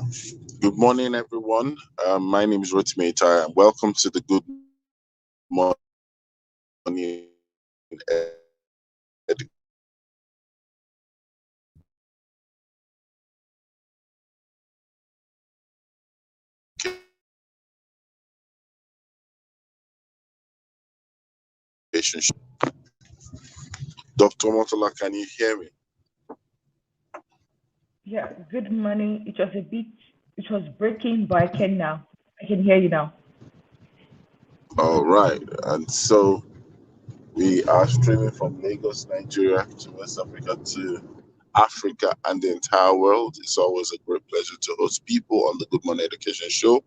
Good morning, everyone. My name is Rotimi Itai, and welcome to the Good Morning Education Show. Dr. Motola, can you hear me? Yeah, good morning. It was breaking, but I can now. I can hear you now. All right. And so we are streaming from Lagos, Nigeria to West Africa to Africa and the entire world. It's always a great pleasure to host people on the Good Morning Education Show.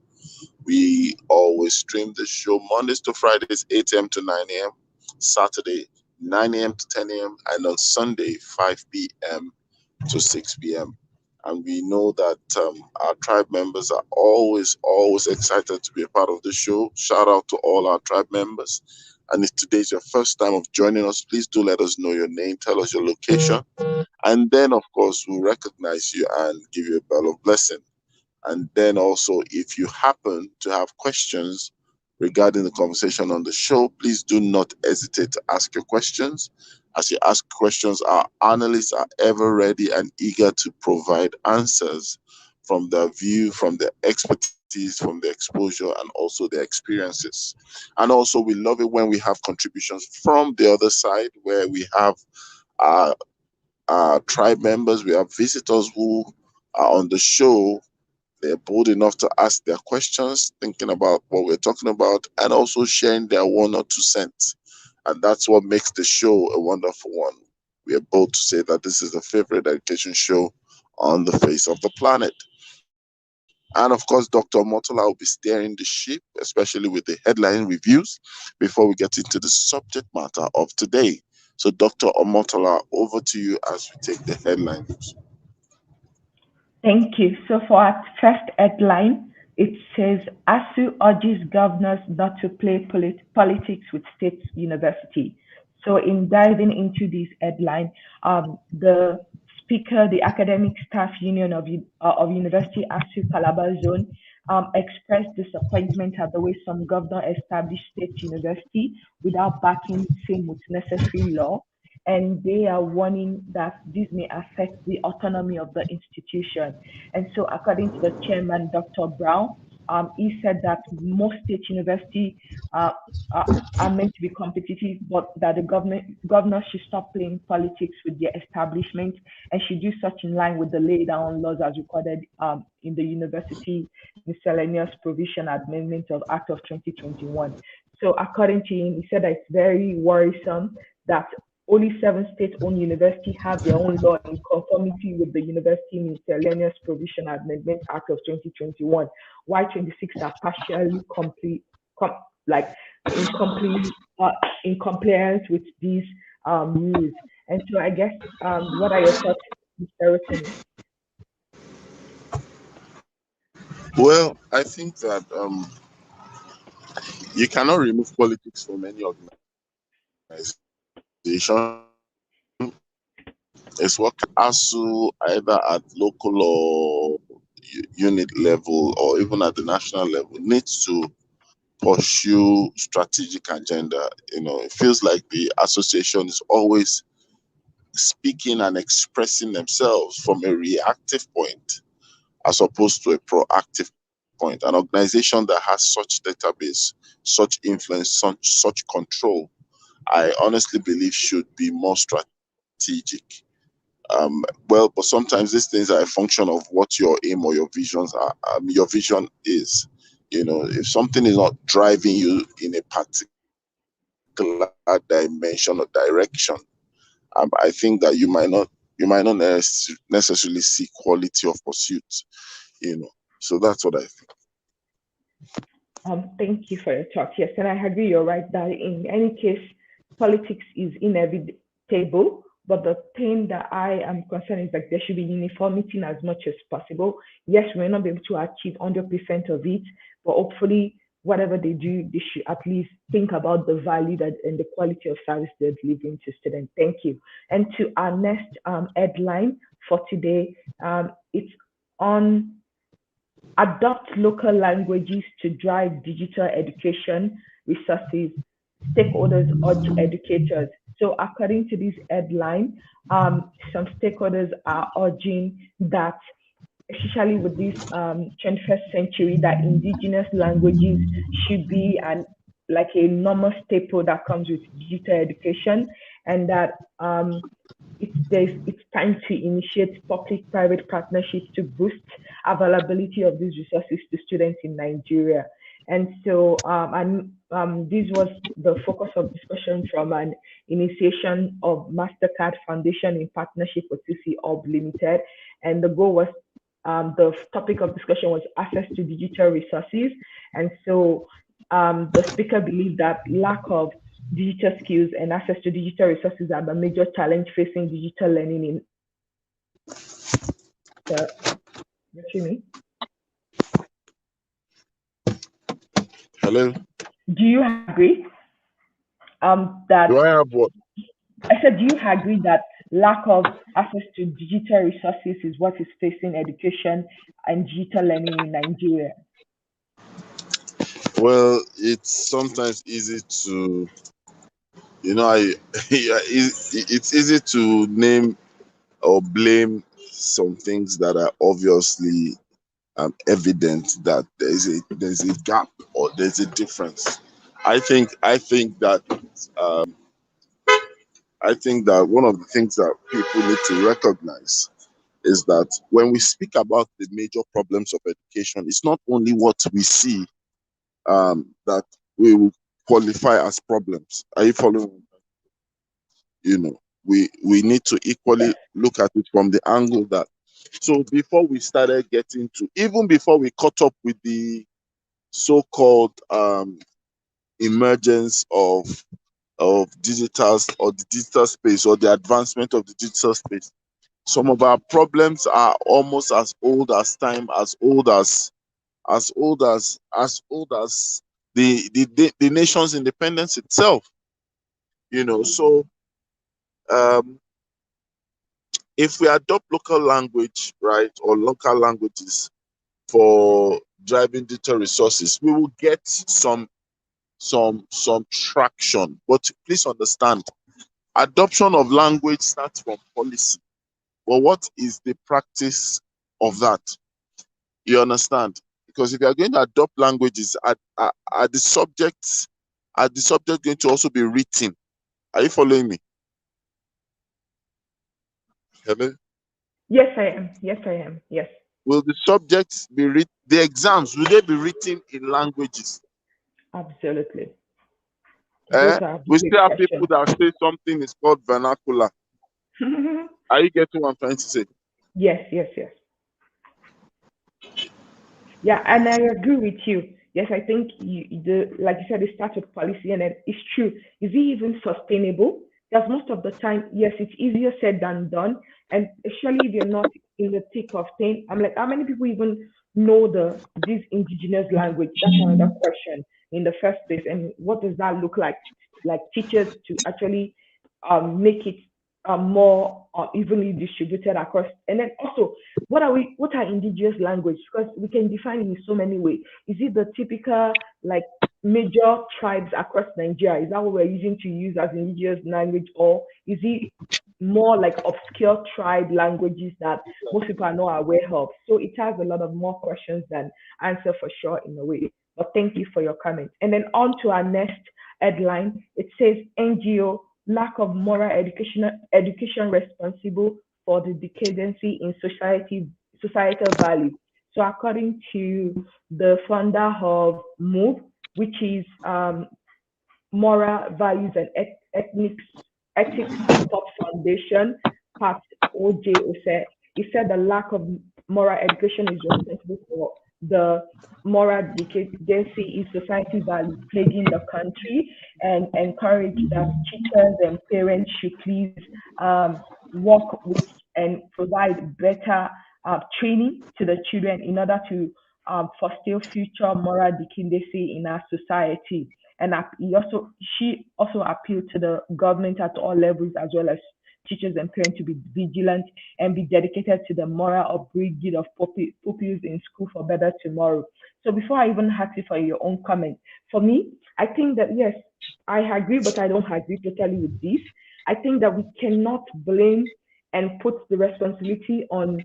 We always stream the show Mondays to Fridays, 8 a.m. to 9 a.m., Saturday, 9 a.m. to 10 a.m., and on Sunday, 5 p.m. to 6 p.m. And we know that our tribe members are always excited to be a part of the show. Shout out to all our tribe members. And if today's your first time of joining us, please do let us know your name, tell us your location, and then, of course, we'll recognize you and give you a bell of blessing. And then also, if you happen to have questions regarding the conversation on the show, please do not hesitate to ask your questions. As you ask questions, our analysts are ever ready and eager to provide answers from their view, from their expertise, from their exposure, and also their experiences. And also, we love it when we have contributions from the other side, where we have our, our tribe members, we have visitors who are on the show. They're bold enough to ask their questions, thinking about what we're talking about, and also sharing their 1 or 2 cents. And that's what makes the show a wonderful one. We are bold to say that this is the favorite education show on the face of the planet. And of course, Dr. Motola will be steering the ship, especially with the headline reviews, before we get into the subject matter of today. So, Dr. Omotola, over to you as we take the headlines. Thank you. So for our first headline, it says ASU urges governors not to play politics with state university. So in diving into this headline, the speaker, the Academic Staff Union of University ASU Calabar Zone, expressed disappointment at the way some governor established state university without backing same with necessary law, and they are warning that this may affect the autonomy of the institution. And so, according to the chairman, Dr. Brown, he said that most state universities uh, are, are meant to be competitive, but that the governor should stop playing politics with their establishment and should do such in line with the laid down laws as recorded in the University Miscellaneous Provision Amendment of Act of 2021. So, according to him, he said that it's very worrisome that only 7 state-owned universities have their own law in conformity with the University Miscellaneous Provision Amendment Act of 2021, while 26 are partially complete, like in complete, in compliance with these rules. And so, I guess, what are your thoughts, Mr. Rotimi? Well, I think that you cannot remove politics from any organization. It's what ASU, either at local or unit level or even at the national level, needs to pursue strategic agenda. It feels like the association is always speaking and expressing themselves from a reactive point as opposed to a proactive point. An organization that has such database, such influence, such control, I honestly believe should be more strategic. Well, but sometimes these things are a function of what your aim or your visions are. Your vision is, if something is not driving you in a particular dimension or direction, I think that you might not necessarily see quality of pursuit. You know, so that's what I think. Thank you for your talk. Yes, and I agree. You're right that in any case, politics is inevitable. But the thing that I am concerned is that there should be uniformity as much as possible. Yes, we may not be able to achieve 100% of it, but hopefully, whatever they do, they should at least think about the value that and the quality of service they're delivering to students. Thank you. And to our next headline for today, it's on adopt local languages to drive digital education resources. Stakeholders urge educators. So, according to this headline, some stakeholders are urging that, especially with this 21st century, that indigenous languages should be an like a normal staple that comes with digital education, and that it's time to initiate public-private partnerships to boost availability of these resources to students in Nigeria. And so, this was the focus of discussion from an initiation of Mastercard Foundation in partnership with CC Hub Limited. And the goal was, the topic of discussion was access to digital resources. And so, the speaker believed that lack of digital skills and access to digital resources are the major challenge facing digital learning in the me. Hello? Do you agree that Do I have what? I said, do you agree that lack of access to digital resources is what is facing education and digital learning in Nigeria? Well, it's sometimes easy to, yeah, it's easy to name or blame some things that are obviously evident that there's a gap or there's a difference. I think that I think that one of the things that people need to recognize is that when we speak about the major problems of education, it's not only what we see that we will qualify as problems. Are you following? We need to equally look at it from the angle that, so before we started getting to, even before we caught up with the so-called emergence of digital or the digital space or the advancement of the digital space, some of our problems are almost as old as time, as old as the nation's independence itself. So if we adopt local language, right, or local languages for driving digital resources, we will get some traction. But please understand, adoption of language starts from policy. But what is the practice of that? You understand? Because if you are going to adopt languages, are the subjects going to also be written? Are you following me? Hello? Yes, I am. Yes, I am. Yes. Will the subjects be written? The exams, will they be written in languages? Absolutely. Those are We big still have people questions. that say something is called vernacular. Are you getting what I'm trying to say? Yes, yes, yes. Yeah, and I agree with you. Yes, I think like you said, it starts with policy, and it's true. Is it even sustainable? Because most of the time, yes, it's easier said than done. And especially if you're not in the thick of things, I'm like, how many people even know this indigenous language? That's another question in the first place. And what does that look like teachers to actually make it more evenly distributed across? And then also, what are indigenous language? Because we can define it in so many ways. Is it the typical like major tribes across Nigeria? Is that what we're using to use as indigenous language, or is it more like obscure tribe languages that most people are not aware of? So it has a lot of more questions than answer for sure in a way. But thank you for your comment. And then on to our next headline. It says NGO lack of moral education responsible for the decadency in societal value. So according to the founder of MOVE, which is Moral Values and Ethics Support Foundation, Pat OJ, he said the lack of moral education is responsible for the moral decadency in society value plaguing the country, and encourage that teachers and parents should please work with and provide better training to the children in order to foster future moral decency in our society. And she also appealed to the government at all levels as well as teachers and parents to be vigilant and be dedicated to the moral upbringing of pupils in school for better tomorrow. So before I even ask you for your own comment, for me, I think that yes, I agree, but I don't agree totally with this. I think that we cannot blame and put the responsibility on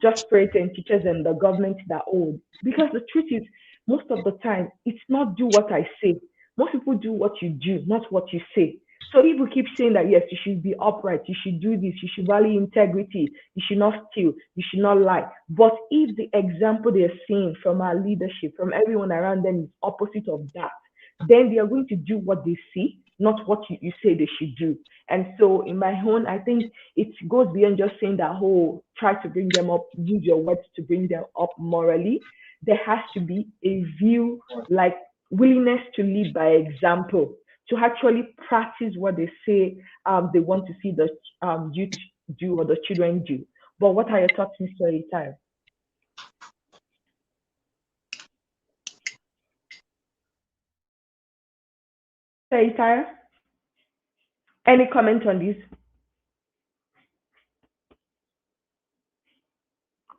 just parents and teachers and the government that own. Because the truth is, most of the time, it's not do what I say. Most people do what you do, not what you say. So people keep saying that yes, you should be upright, you should do this, you should value integrity, you should not steal, you should not lie. But if the example they're seeing from our leadership, from everyone around them is opposite of that, then they are going to do what they see, not what you say they should do. And so in my own, I think it goes beyond just saying that whole try to bring them up, use your words to bring them up morally. There has to be a view like willingness to lead by example, to actually practice what they say they want to see the youth do or the children do. But what are your thoughts, Mr. Itai? Mr. Itai, any comment on this?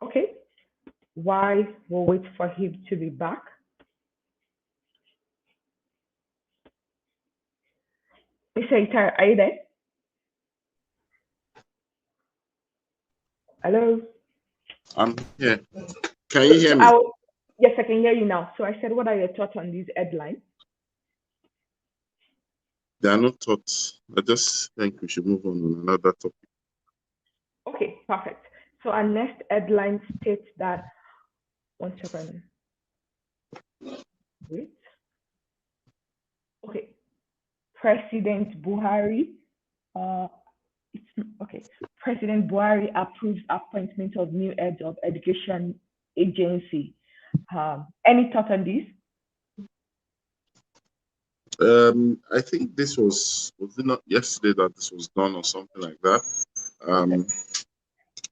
Okay. Why we'll wait for him to be back? Mr. Itai, are you there? Hello? I'm here. Can you hear So me? yes, I can hear you now. So I said, what are your thoughts on this headline? There are no thoughts. I just think we should move on another topic. Okay, perfect. So our next headline states that, one second, wait. Okay, President Buhari, okay, President Buhari approves appointment of new head of education agency. Any thought on this? I think this was it not yesterday that this was done or something like that?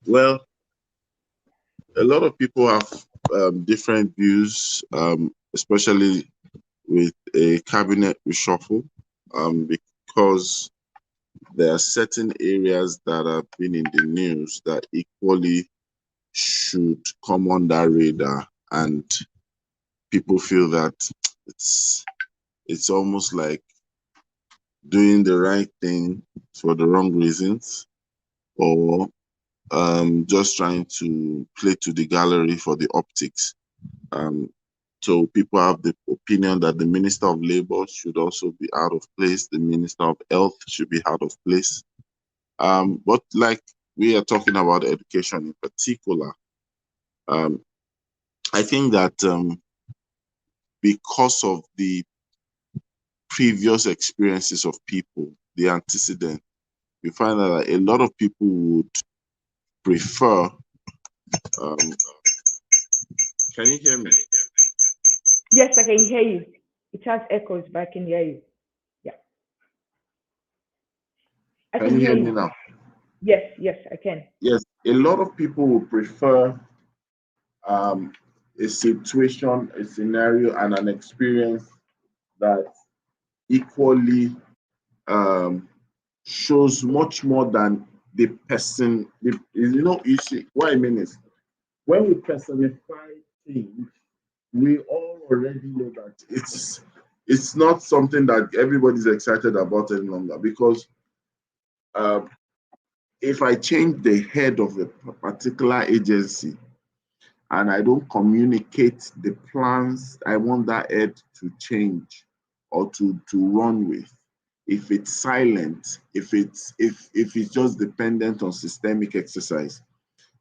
Well, a lot of people have different views, especially with a cabinet reshuffle, because there are certain areas that have been in the news that equally should come on that radar, and people feel that it's almost like doing the right thing for the wrong reasons, or just trying to play to the gallery for the optics. So people have the opinion that the Minister of Labour should also be out of place. The Minister of Health should be out of place. But like we are talking about education in particular, I think that because of the previous experiences of people, the antecedent, we find that a lot of people would prefer. Can you hear me? Yes, I can hear you. It has echoes, but I can hear you. Yeah. I Can you hear me now? Yes, I can. Yes, a lot of people would prefer a situation, a scenario, and an experience that equally shows much more than the person. You see, what I mean is when we personify things, we all already know that it's not something that everybody's excited about any longer, because if I change the head of a particular agency and I don't communicate the plans I want that head to change or to run with, if it's silent, if it's just dependent on systemic exercise,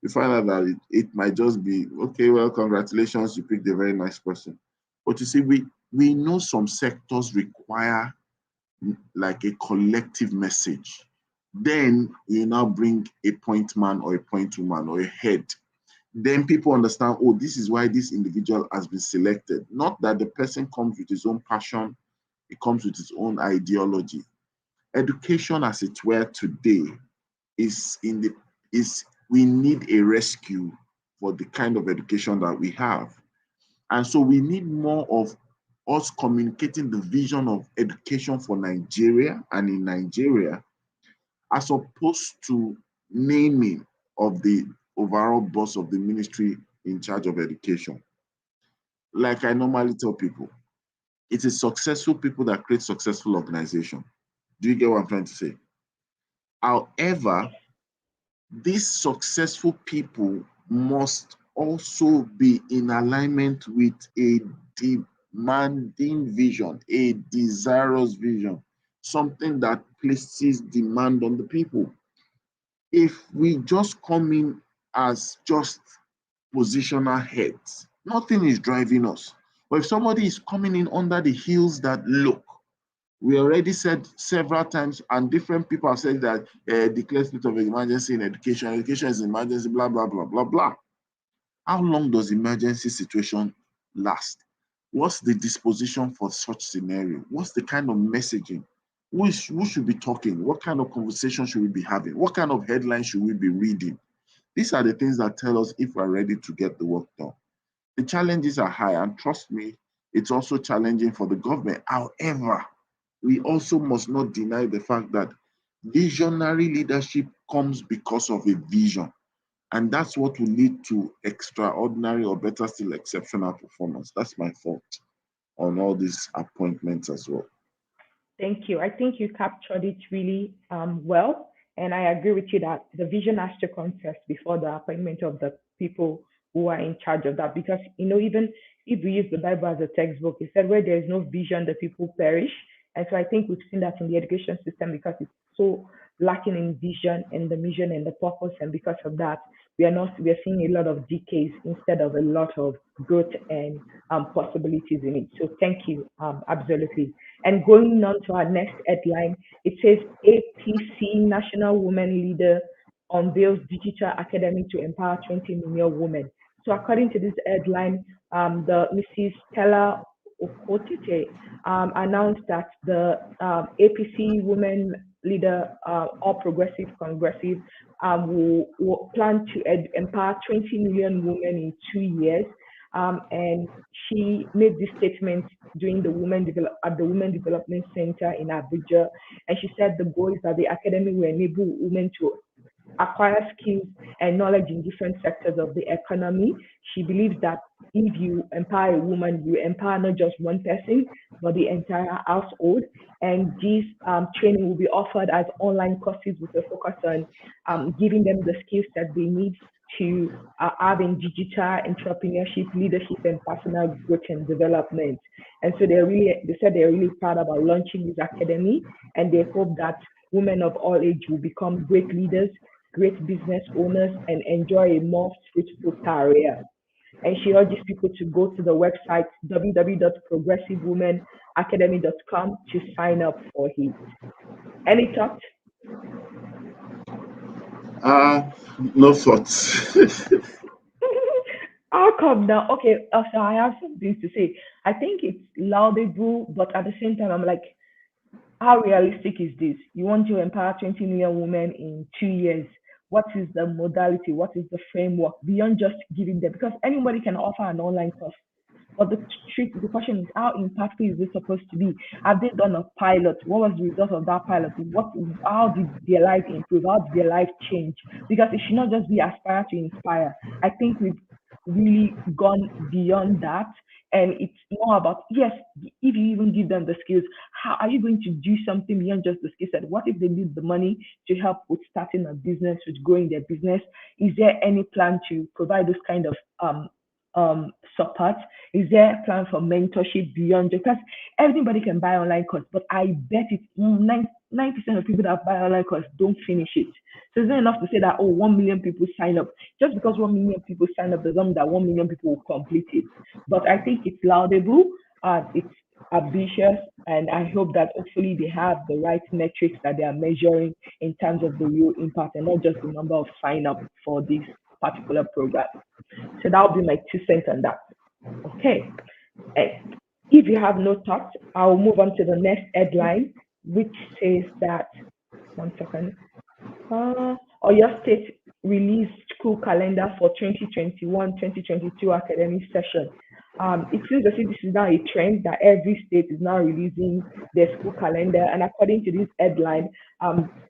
you find out that it might just be, okay, well, congratulations, you picked a very nice person. But you see, we know some sectors require like a collective message. Then you now bring a point man or a point woman or a head. Then people understand, oh, this is why this individual has been selected. Not that the person comes with his own passion, it comes with his own ideology. Education as it were today is we need a rescue for the kind of education that we have. And so we need more of us communicating the vision of education for Nigeria and in Nigeria, as opposed to naming of the overall boss of the ministry in charge of education. Like I normally tell people, it is successful people that create successful organization. Do you get what I'm trying to say? However, these successful people must also be in alignment with a demanding vision, a desirous vision, something that places demand on the people. If we just come in as just positional heads, nothing is driving us. But if somebody is coming in under the heels that look, we already said several times, and different people have said that declare state of emergency in education. Education is emergency, blah, blah, blah, blah, blah. How long does emergency situation last? What's the disposition for such scenario? What's the kind of messaging? Who should be talking? What kind of conversation should we be having? What kind of headlines should we be reading? These are the things that tell us if we're ready to get the work done. The challenges are high, and trust me, it's also challenging for the government. However, we also must not deny the fact that visionary leadership comes because of a vision. And that's what will lead to extraordinary or better still exceptional performance. That's my thought on all these appointments as well. Thank you. I think you captured it really well. And I agree with you that the vision has to come first before the appointment of the people who are in charge of that. Because, even if we use the Bible as a textbook, it said, where there is no vision, the people perish. And so I think we've seen that in the education system because it's so lacking in vision and the mission and the purpose. And because of that, we are seeing a lot of decays instead of a lot of growth and possibilities in it. So thank you. Absolutely. And going on to our next headline, it says APC National Women Leader unveils digital academy to empower 20 million women. So according to this headline, the Mrs. Stella Okotete announced that the APC Women Leader, All Progressive Congressive, will plan to empower 20 million women in 2 years. And she made this statement during at the Women Development Center in Abuja, and she said the goal is that the academy will enable women to acquire skills and knowledge in different sectors of the economy. She believes that if you empower a woman, you empower not just one person, but the entire household. And this training will be offered as online courses with a focus on giving them the skills that they need to have in digital entrepreneurship, leadership, and personal growth and development. And so they said they're really proud about launching this academy, and they hope that women of all age will become great leaders, great business owners, and enjoy a more fruitful career. And she urges people to go to the website www.progressivewomenacademy.com to sign up for it. Any thoughts? No thoughts. How come now? Okay, so I have some things to say. I think it's laudable, but at the same time, I'm like, how realistic is this? You want to empower 20 million women in 2 years. What is the modality? What is the framework beyond just giving them? Because anybody can offer an online course. But the question is, how impactful is this supposed to be? Have they done a pilot? What was the result of that pilot? How did their life improve? How did their life change? Because it should not just be aspire to inspire. I think we've really gone beyond that. And it's more about, yes, if you even give them the skills, how are you going to do something beyond just the skill set? What if they need the money to help with starting a business, with growing their business? Is there any plan to provide those kind of support? Is there a plan for mentorship beyond just because everybody can buy online course, but I bet it's 9% of people that buy online course don't finish it. So it's not enough to say that 1 million people sign up. Just because 1 million people sign up doesn't mean that 1 million people will complete it. But I think it's laudable, it's ambitious, and I hope that hopefully they have the right metrics that they are measuring in terms of the real impact and not just the number of sign up for this particular program. So that will be my 2 cents on that. Okay. If you have no thoughts, I'll move on to the next headline, which says that, one second, Oyo State released school calendar for 2021-2022 academic session. It seems as if this is now a trend that every state is now releasing their school calendar. And according to this headline,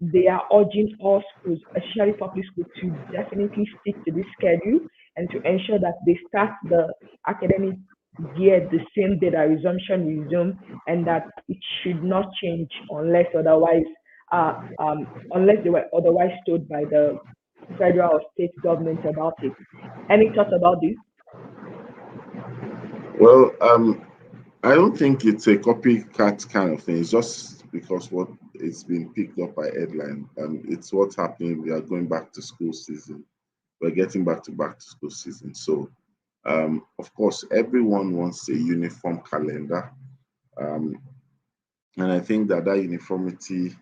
they are urging all schools, especially public schools, to definitely stick to this schedule and to ensure that they start the academic year the same day that resumption resume, and that it should not change uh, unless they were otherwise told by the federal or state government about it. Any thoughts about this? Well, I don't think it's a copycat kind of thing. It's just because what it's been picked up by headline. It's what's happening. We are going back to school season. We're getting back to school season. So, of course, everyone wants a uniform calendar. Um, and I think that that uniformity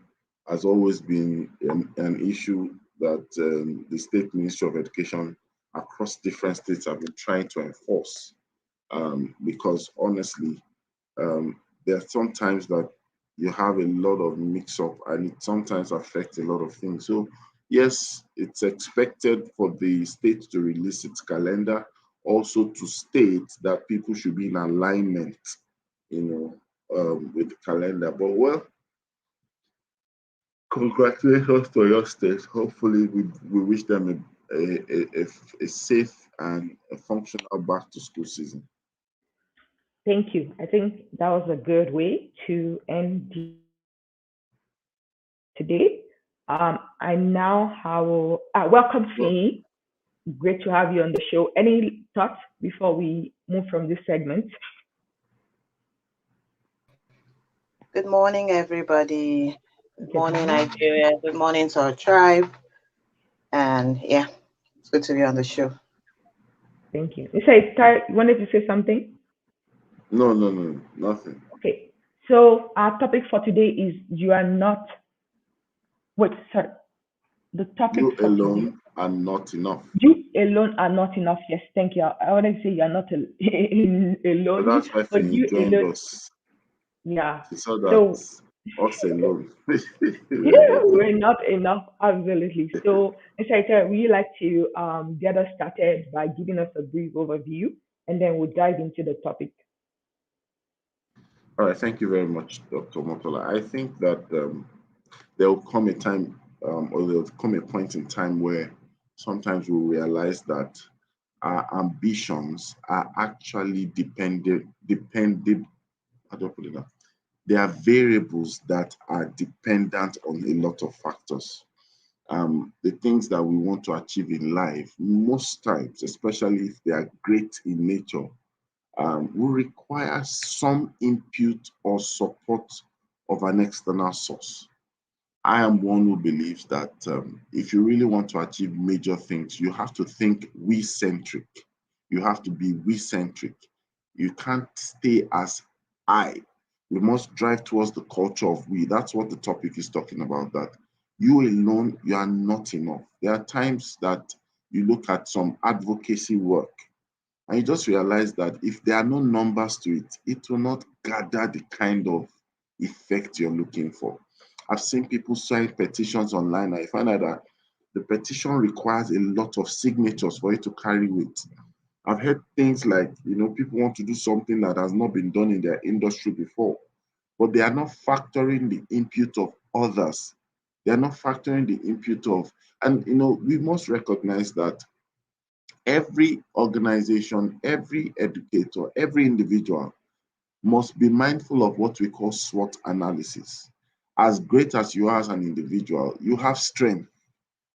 has always been an issue that the State Ministry of Education across different states have been trying to enforce. Because honestly, there are sometimes that you have a lot of mix up and it sometimes affects a lot of things. So, yes, it's expected for the state to release its calendar, also to state that people should be in alignment, you with the calendar. But well, congratulations to your state. Hopefully, we wish them a safe and a functional back to school season. Thank you. I think that was a good way to end today. I now have welcome, Well, Fee. Great to have you on the show. Any thoughts before we move from this segment? Good morning, everybody. Good Good morning, morning. Nigeria. Good morning to our tribe. And yeah, it's good to be on the show. Thank you. You say, you wanted to say something? no, no, no, nothing. Okay. So our topic for today is you are not. Wait, sorry. The topic You for today. alone are not enough. You alone are not enough. Yes, thank you. I wanted to say you are not So alone, that's why but Femi you joined alone. us. Yeah. She saw that So us alone. We're yeah, not we're enough. not enough, absolutely. So, Insider, would you like to get us started by giving us a brief overview, and then we'll dive into the topic. All right, thank you very much, Dr. Motola. I think that there will come a time, or there will come a point in time where sometimes we'll realize that our ambitions are actually dependent. How do I put it now? They are variables that are dependent on a lot of factors. The things that we want to achieve in life, most times, especially if they are great in nature, will require some input or support of an external source. I am one who believes that if you really want to achieve major things, you have to think we centric. You have to be we centric. You can't stay as I. We must drive towards the culture of we. That's what the topic is talking about. That you alone, you are not enough. There are times that you look at some advocacy work and you just realize that if there are no numbers to it, it will not gather the kind of effect you're looking for. I've seen people sign petitions online. I find out that the petition requires a lot of signatures for it to carry weight. I've heard things like, people want to do something that has not been done in their industry before, but they are not factoring the input of others. They are not factoring the input of, and we must recognize that every organization, every educator, every individual must be mindful of what we call SWOT analysis. As great as you are as an individual, you have strength,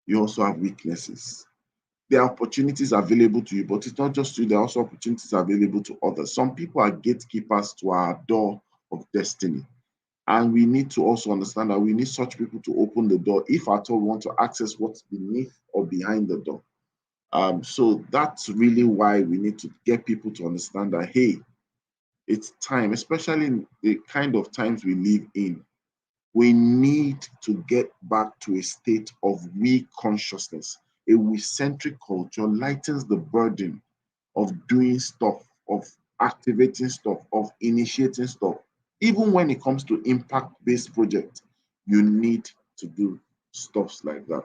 you also have weaknesses. There are opportunities available to you, but it's not just you, there are also opportunities available to others. Some people are gatekeepers to our door of destiny. And we need to also understand that we need such people to open the door if at all we want to access what's beneath or behind the door. So that's really why we need to get people to understand that, hey, it's time, especially in the kind of times we live in. We need to get back to a state of we consciousness. A we centric culture lightens the burden of doing stuff, of activating stuff, of initiating stuff. Even when it comes to impact-based projects, you need to do stuffs like that.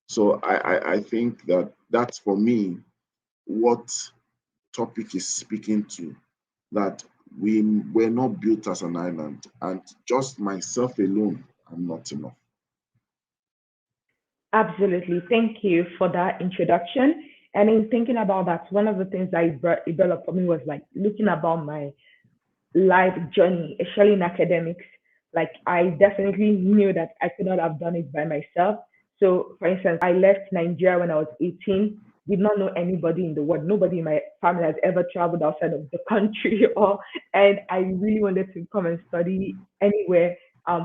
So I think that that's for me what topic is speaking to, that we were not built as an island, and just myself alone, I'm not enough. Absolutely. Thank you for that introduction. And in thinking about that, one of the things that it brought up for me was like looking about my life journey, especially in academics. Like I definitely knew that I could not have done it by myself. So, for instance, I left Nigeria when I was 18. Did not know anybody in the world. Nobody in my family has ever traveled outside of the country, or and I really wanted to come and study anywhere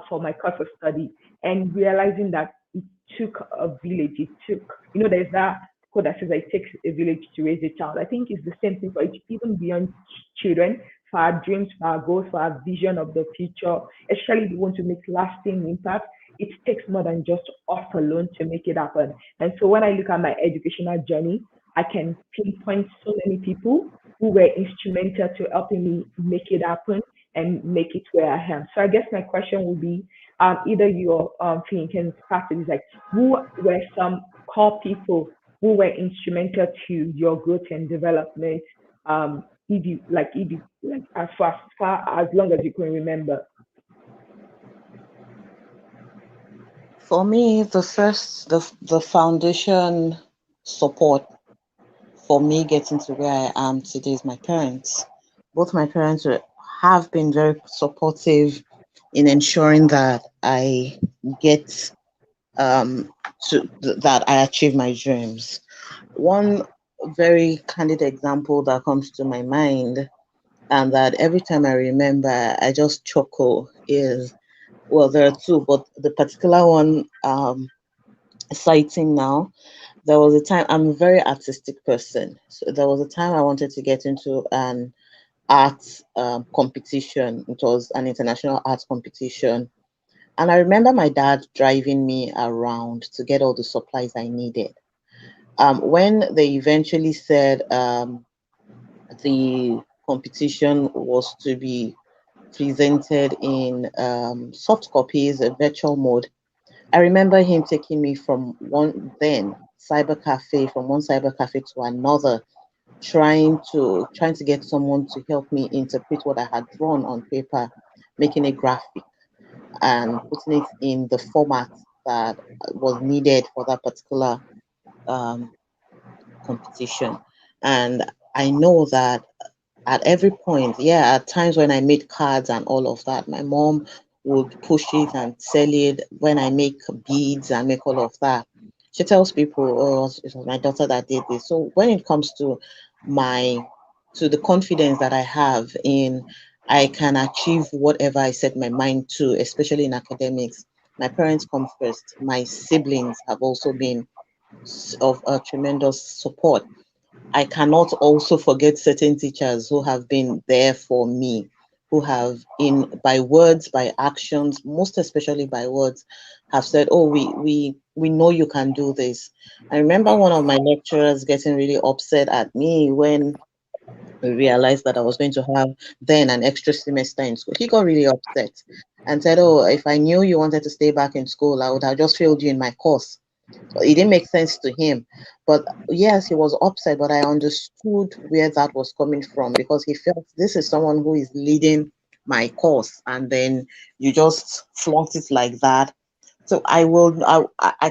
for my course of study. And realizing that it took a village. It took, there's that quote that says it takes a village to raise a child. I think it's the same thing for it, even beyond children, for our dreams, for our goals, for our vision of the future, especially if we want to make lasting impact. It takes more than just us alone to make it happen. And so when I look at my educational journey, I can pinpoint so many people who were instrumental to helping me make it happen and make it where I am. So I guess my question would be, either you or Finn can start with like, who were some core people who were instrumental to your growth and development? If you like as far as long as you can remember. For me, the foundation support for me getting to where I am today is my parents. Both my parents have been very supportive in ensuring that I get that I achieve my dreams. One very candid example that comes to my mind, and that every time I remember, I just chuckle, is, well, there are two, but the particular one citing now, there was a time, I'm a very artistic person. So there was a time I wanted to get into an art competition. It was an international art competition. And I remember my dad driving me around to get all the supplies I needed. When they eventually said the competition was to be presented in soft copies, a virtual mode, I remember him taking me from one cyber cafe to another, trying to get someone to help me interpret what I had drawn on paper, making a graphic and putting it in the format that was needed for that particular um, competition. And I know that at every point, yeah, at times when I made cards and all of that, my mom would push it and sell it. When I make beads and make all of that, she tells people, "Oh, it was my daughter that did this." So when it comes my to the confidence that I have in I can achieve whatever I set my mind to, especially in academics, my parents come first. My siblings have also been of a tremendous support. I cannot also forget certain teachers who have been there for me, who have, in by words, by actions, most especially by words, have said, "Oh, we know you can do this." I remember one of my lecturers getting really upset at me when we realized that I was going to have then an extra semester in school. He got really upset and said, "Oh, if I knew you wanted to stay back in school, I would have just failed you in my course." So it didn't make sense to him. But yes, he was upset, but I understood where that was coming from, because he felt this is someone who is leading my course, and then you just flaunt it like that. So I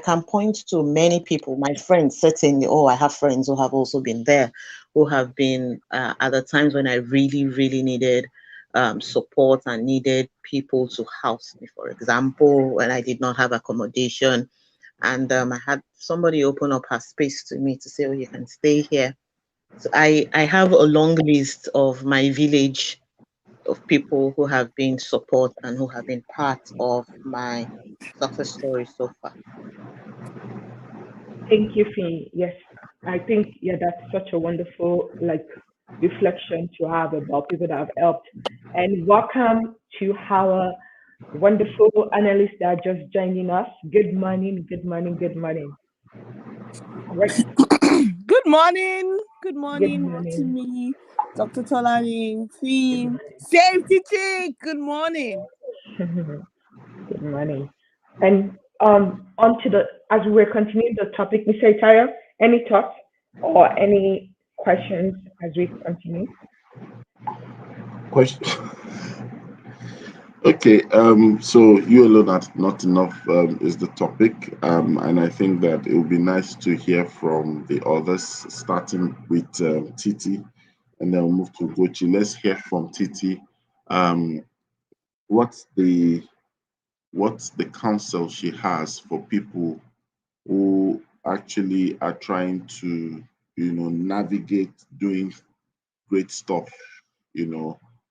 can point to many people, my friends, certainly. Oh, I have friends who have also been there, who have been at the times when I really, really needed support and needed people to house me. For example, when I did not have accommodation, and I had somebody open up her space to me to say, "Oh, you can stay here." So I have a long list of my village of people who have been support and who have been part of my success story so far. Thank you, Finn. Yes, I think that's such a wonderful reflection to have about people that have helped. And welcome to our wonderful analysts that are just joining us. Good morning, good morning, good morning. Right, Good morning. Good good morning, morning. Rotimi, Dr. Tolani, Theme, Safety Chick. Good morning. Good morning. And on to the as we're continuing the topic, Mr. Itaya, any thoughts or any questions as we continue. Question. Okay, so you alone are not enough is the topic, and I think that it would be nice to hear from the others, starting with Titi, and then we'll move to Gochi. Let's hear from Titi. Um, what's the what's the counsel she has for people who actually are trying to, navigate doing great stuff?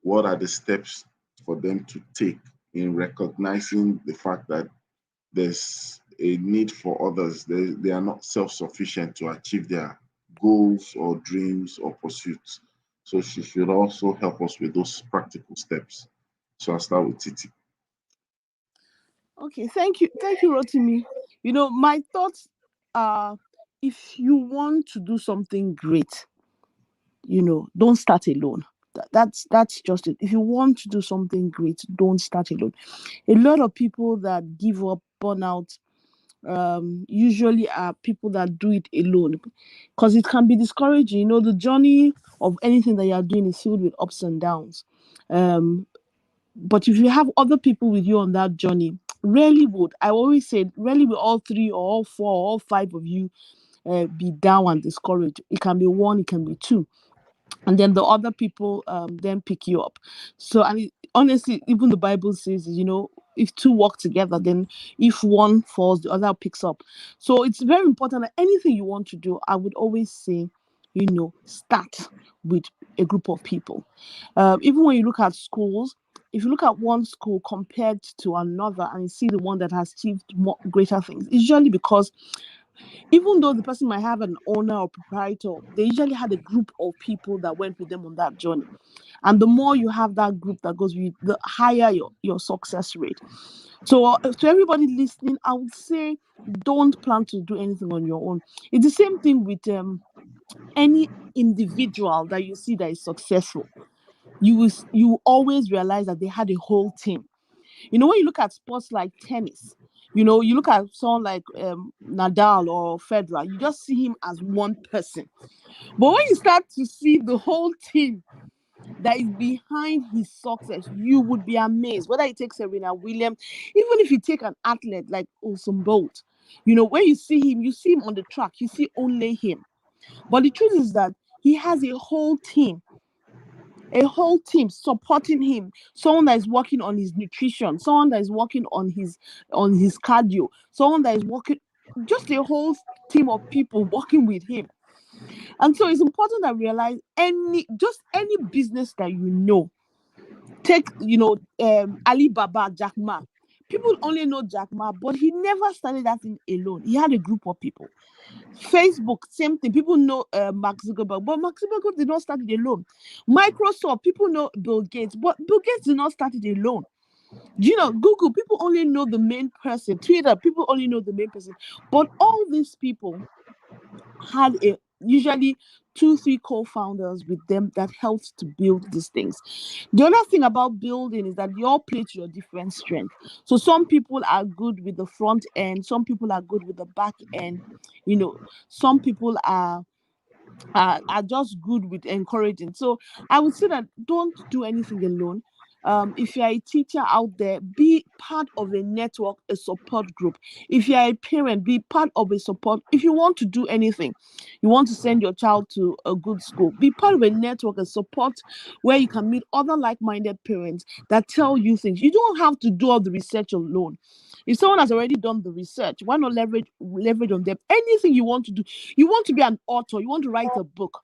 What are the steps for them to take in recognizing the fact that there's a need for others? They are not self-sufficient to achieve their goals or dreams or pursuits. So she should also help us with those practical steps. So I'll start with Titi. Okay, thank you, Rotimi. My thoughts are, if you want to do something great, don't start alone. That's just it. If you want to do something great, don't start alone. A lot of people that give up, burn out, usually are people that do it alone, because it can be discouraging. The journey of anything that you are doing is filled with ups and downs. Um, but if you have other people with you on that journey, I always say, rarely will all three or all four or all five of you be down and discouraged. It can be one, it can be two, and then the other people then pick you up. So, honestly, even the Bible says, if two work together, then if one falls, the other picks up. So it's very important that anything you want to do, I would always say, start with a group of people. Even when you look at schools, if you look at one school compared to another and you see the one that has achieved more greater things, it's usually because, even though the person might have an owner or proprietor, they usually had a group of people that went with them on that journey. And the more you have that group that goes with you, the higher your success rate. So, to everybody listening, I would say, don't plan to do anything on your own. It's the same thing with any individual that you see that is successful. You always realize that they had a whole team. When you look at sports like tennis, you look at someone like Nadal or Federer, you just see him as one person. But when you start to see the whole team that is behind his success, you would be amazed. Whether it takes Serena Williams, even if you take an athlete like Usain Bolt, when you see him on the track, you see only him. But the truth is that he has a whole team supporting him. Someone that is working on his nutrition, someone that is working on his cardio, someone that is working, just a whole team of people working with him. And so it's important that we realize any business that take Alibaba, Jack Ma. People only know Jack Ma, but he never started that thing alone. He had a group of people. Facebook, same thing. People know Mark Zuckerberg, but Mark Zuckerberg did not start it alone. Microsoft, people know Bill Gates, but Bill Gates did not start it alone. Google, people only know the main person. Twitter, people only know the main person. But all these people had usually 2-3 co-founders with them that helped to build these things. The other thing about building is that you all play to your different strengths. So some people are good with the front end, some people are good with the back end. Some people are just good with encouraging. So I would say that don't do anything alone. If you're a teacher out there, be part of a network, a support group. If you're a parent, be part of a support. If you want to do anything, you want to send your child to a good school, be part of a network, a support, where you can meet other like-minded parents that tell you things. You don't have to do all the research alone. If someone has already done the research, why not leverage on them? Anything you want to do, you want to be an author, you want to write a book,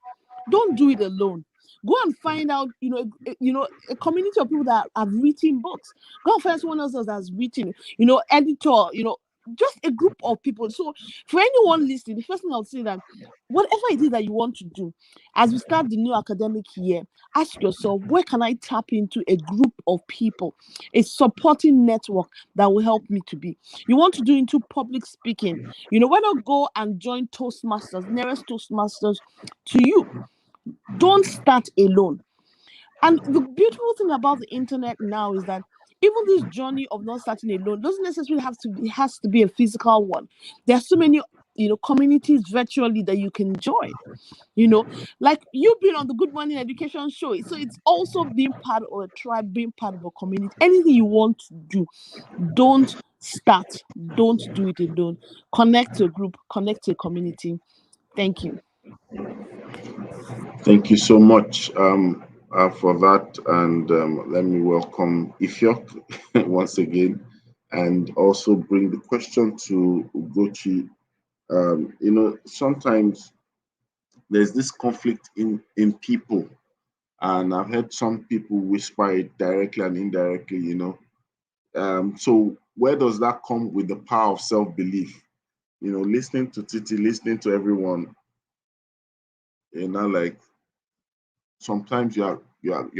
don't do it alone. Go and find out, a community of people that have written books. Go and find someone else that has written, editor, just a group of people. So for anyone listening, the first thing I'll say that whatever it is that you want to do, as we start the new academic year, ask yourself, where can I tap into a group of people, a supporting network that will help me to be? You want to do into public speaking, why not go and join Toastmasters, nearest Toastmasters to you. Don't start alone. And the beautiful thing about the internet now is that even this journey of not starting alone doesn't necessarily have to be, it has to be a physical one. There are so many communities virtually that you can join. Like you've been on the Good Morning Education show, so it's also being part of a tribe, being part of a community. Anything you want to do, don't do it alone. Connect to a group, connect to a community. Thank you. Thank you so much for that, and let me welcome Ifiok once again, and also bring the question to Ugochi. Sometimes there's this conflict in people, and I've heard some people whisper it directly and indirectly. So where does that come with the power of self-belief? Listening to Titi, listening to everyone, like sometimes you're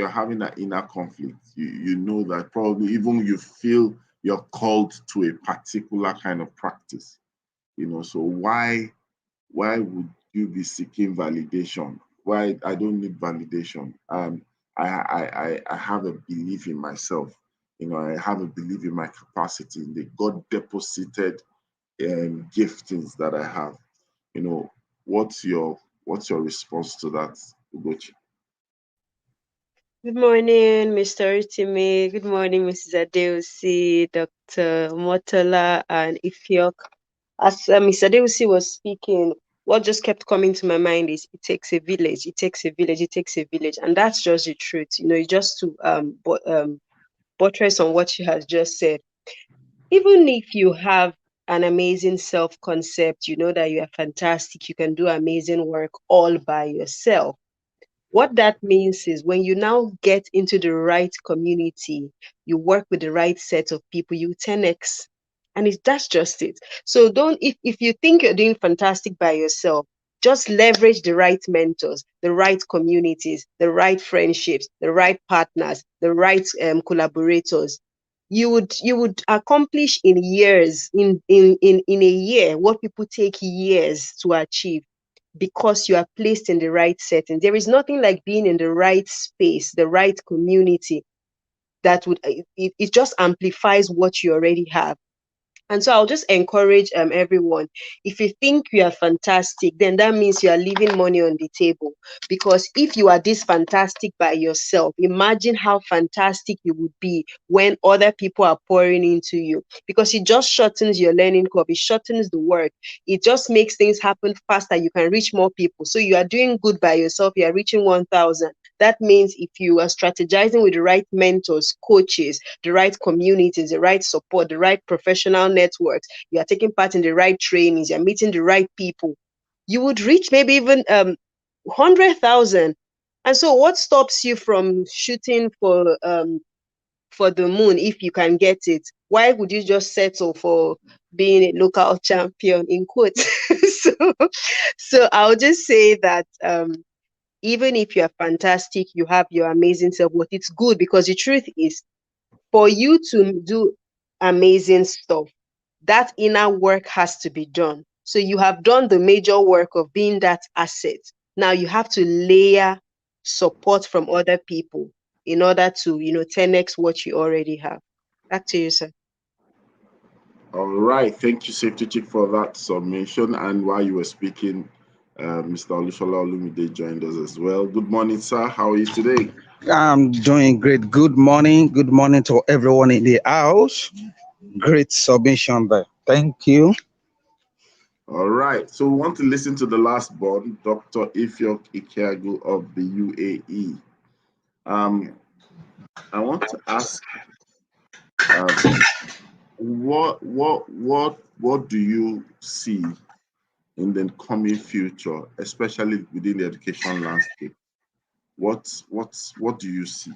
having an inner conflict. You know that probably even you feel you're called to a particular kind of practice. So why would you be seeking validation? Why? I don't need validation. I have a belief in myself. I have a belief in my capacity, in the God deposited giftings that I have. What's your response to that, Ugochi? Good morning, Mr. Utime. Good morning, Mrs. Adeusi, Dr. Motola, and Ifiok. As Mr. Adeusi was speaking, what just kept coming to my mind is it takes a village, it takes a village, it takes a village. And that's just the truth. Just to buttress on what she has just said. Even if you have an amazing self-concept, you know that you are fantastic, you can do amazing work all by yourself. What that means is when you now get into the right community, you work with the right set of people, you 10x. And that's just it. So if you think you're doing fantastic by yourself, just leverage the right mentors, the right communities, the right friendships, the right partners, the right collaborators. You would accomplish in years, in a year, what people take years to achieve, because you are placed in the right setting. There is nothing like being in the right space, the right community, that it just amplifies what you already have. And so I'll just encourage everyone, if you think you are fantastic, then that means you are leaving money on the table. Because if you are this fantastic by yourself, imagine how fantastic you would be when other people are pouring into you. Because it just shortens your learning curve, it shortens the work, it just makes things happen faster, you can reach more people. So you are doing good by yourself, you are reaching 1,000. That means if you are strategizing with the right mentors, coaches, the right communities, the right support, the right professional networks, you are taking part in the right trainings, you're meeting the right people, you would reach maybe even 100,000. And so what stops you from shooting for the moon if you can get it? Why would you just settle for being a local champion, in quotes? so I'll just say that even if you are fantastic, you have your amazing self-worth, it's good, because the truth is, for you to do amazing stuff, that inner work has to be done. So you have done the major work of being that asset. Now you have to layer support from other people in order to, 10x what you already have. Back to you, sir. All right. Thank you, Safety Chief, for that submission. And while you were speaking, Mr. Olushola Olumide joined us as well. Good morning, sir. How are you today? I'm doing great. Good morning. Good morning to everyone in the house. Great submission there. Thank you. All right. So we want to listen to the last born, Dr. Ifiok Ikeagu of the UAE. I want to ask, what do you see in the coming future, especially within the education landscape? What do you see?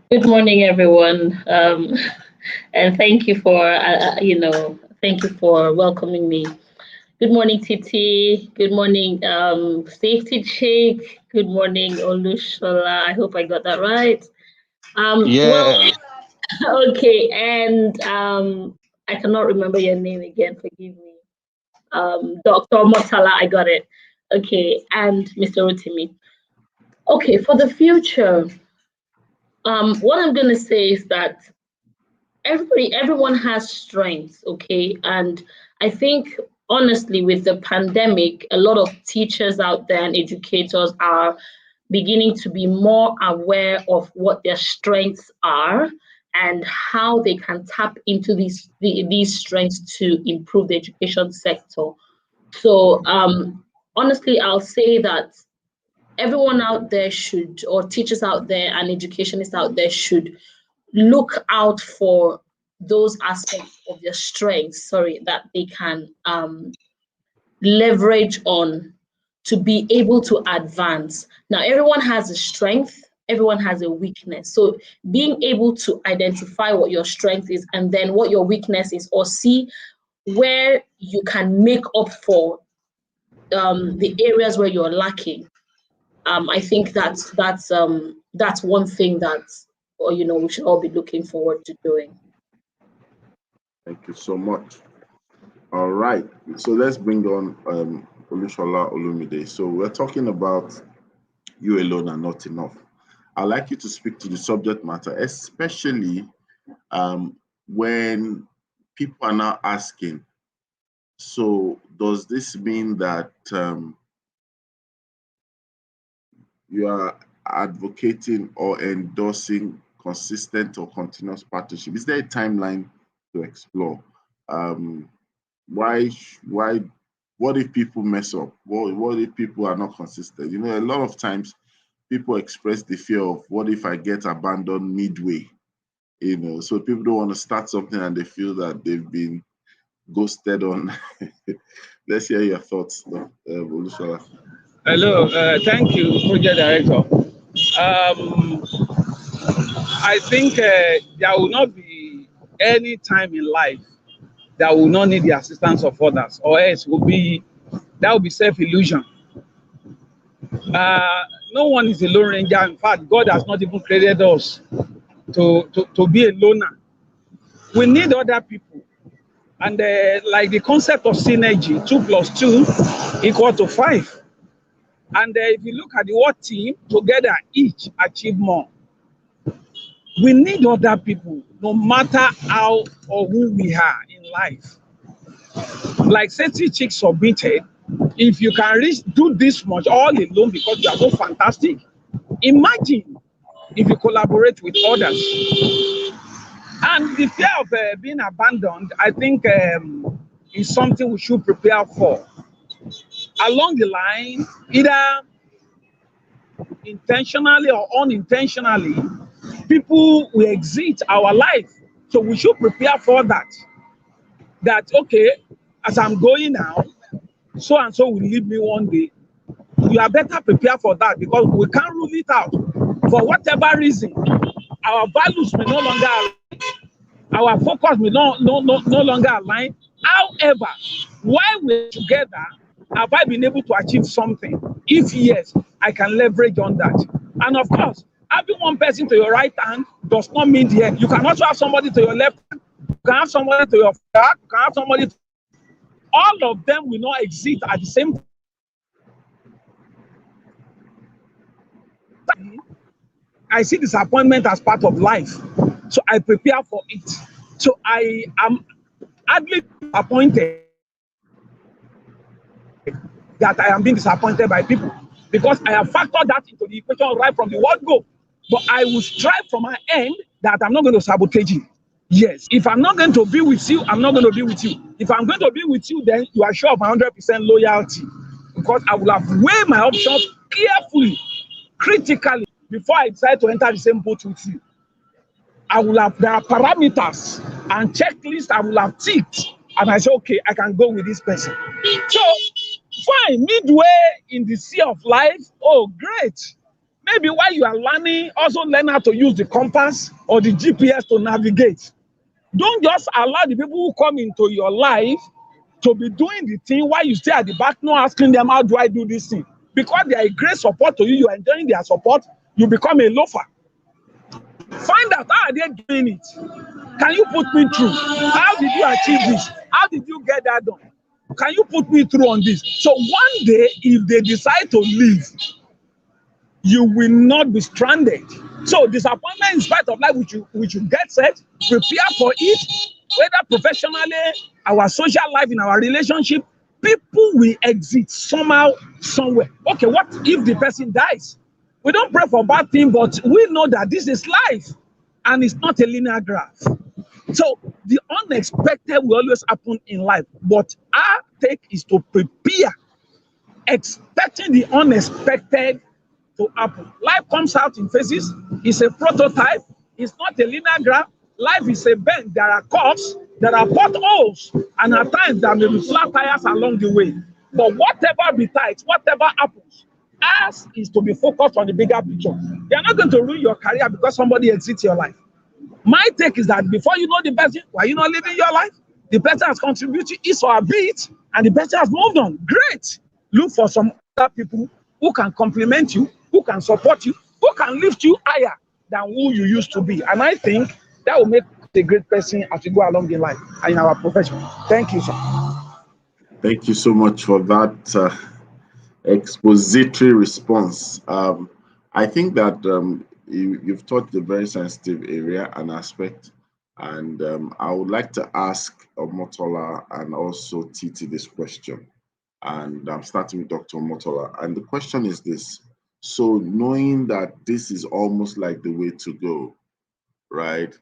Good morning, everyone, and thank you for welcoming me. Good morning, Titi. Good morning, Safety Chick. Good morning, Olushola. I hope I got that right. Yeah. Well, okay, and I cannot remember your name again. Forgive me. Dr. Motala, I got it. Okay, and Mr. Utime. Okay, for the future, what I'm gonna say is that everyone has strengths, okay, and I think honestly, with the pandemic, a lot of teachers out there and educators are beginning to be more aware of what their strengths are and how they can tap into these strengths to improve the education sector. So honestly, I'll say that everyone out there should, or teachers out there and educationists out there should look out for those aspects of their strengths, that they can leverage on to be able to advance. Now, everyone has a strength, everyone has a weakness. So being able to identify what your strength is and then what your weakness is, or see where you can make up for the areas where you're lacking. I think that's one thing that, we should all be looking forward to doing. Thank you so much. All right, so let's bring on Olusola Olumide. So we're talking about you alone are not enough. I'd like you to speak to the subject matter, especially when people are now asking, so does this mean that you are advocating or endorsing consistent or continuous partnership? Is there a timeline to explore? Why, what if people mess up? What if people are not consistent? You know, a lot of times people express the fear of, what if I get abandoned midway? You know, so people don't want to start something and they feel that they've been ghosted on. Let's hear your thoughts, Olusola. Hello, thank you, Project Director. I think there will not be any time in life that will not need the assistance of others, or else that will be self-illusion. No one is a lone ranger. In fact, God has not even created us to be a loner. We need other people. And like the concept of synergy, 2 + 2 = 5. And if you look at the word team, together each achieve more. We need other people, no matter how or who we are in life. Like Seti Chick submitted, if you can do this much all alone because you are so fantastic, imagine if you collaborate with others. And the fear of being abandoned, I think, is something we should prepare for. Along the line, either intentionally or unintentionally, people will exit our life. So we should prepare for that. That, okay, as I'm going now, so and so will leave me one day. We are better prepared for that because we can't rule it out. For whatever reason, our values may no longer align, our focus may no longer align. However, while we're together, have I been able to achieve something? If yes, I can leverage on that. And of course, having one person to your right hand does not mean the end. You can also have somebody to your left hand. You can have somebody to your back. You can have somebody to... All of them will not exist at the same time. I see disappointment as part of life. So I prepare for it. So I am hardly disappointed that I am being disappointed by people because I have factored that into the equation right from the word go. But I will strive from my end that I'm not going to sabotage you. Yes, if I'm not going to be with you, I'm not going to be with you. If I'm going to be with you, then you are sure of 100% loyalty because I will have weighed my options carefully, critically, before I decide to enter the same boat with you. There are parameters and checklists I will have ticked, and I say, okay, I can go with this person. So, fine, midway in the sea of life, oh, great. Maybe while you are learning, also learn how to use the compass or the GPS to navigate. Don't just allow the people who come into your life to be doing the thing while you stay at the back, not asking them, how do I do this thing? Because they are a great support to you, you are enjoying their support, you become a loafer. Find out how are they doing it. Can you put me through? How did you achieve this? How did you get that done? Can you put me through on this? So one day, if they decide to leave, you will not be stranded. So disappointment in spite of life, we should get set, prepare for it, whether professionally, our social life, in our relationship, people will exit somehow, somewhere. Okay, what if the person dies? We don't pray for bad thing, but we know that this is life and it's not a linear graph. So the unexpected will always happen in life, but our take is to prepare, expecting the unexpected to happen. Life comes out in phases. It's a prototype. It's not a linear graph. Life is a bend. There are curves, there are potholes, and at times there may be flat tires along the way. But whatever besides, whatever happens, ours is to be focused on the bigger picture. You're not going to ruin your career because somebody exits your life. My take is that before you know the person, why you not living your life? The person has contributed his or her bit, and the person has moved on. Great. Look for some other people who can complement you, who can support you, who can lift you higher than who you used to be. And I think that will make a great person as we go along in life and in our profession. Thank you, sir. Thank you so much for that expository response. I think that you've touched a very sensitive area and aspect, and I would like to ask Omotola and also Titi this question. And I'm starting with Dr. Omotola. And the question is this. So knowing that this is almost like the way to go, right?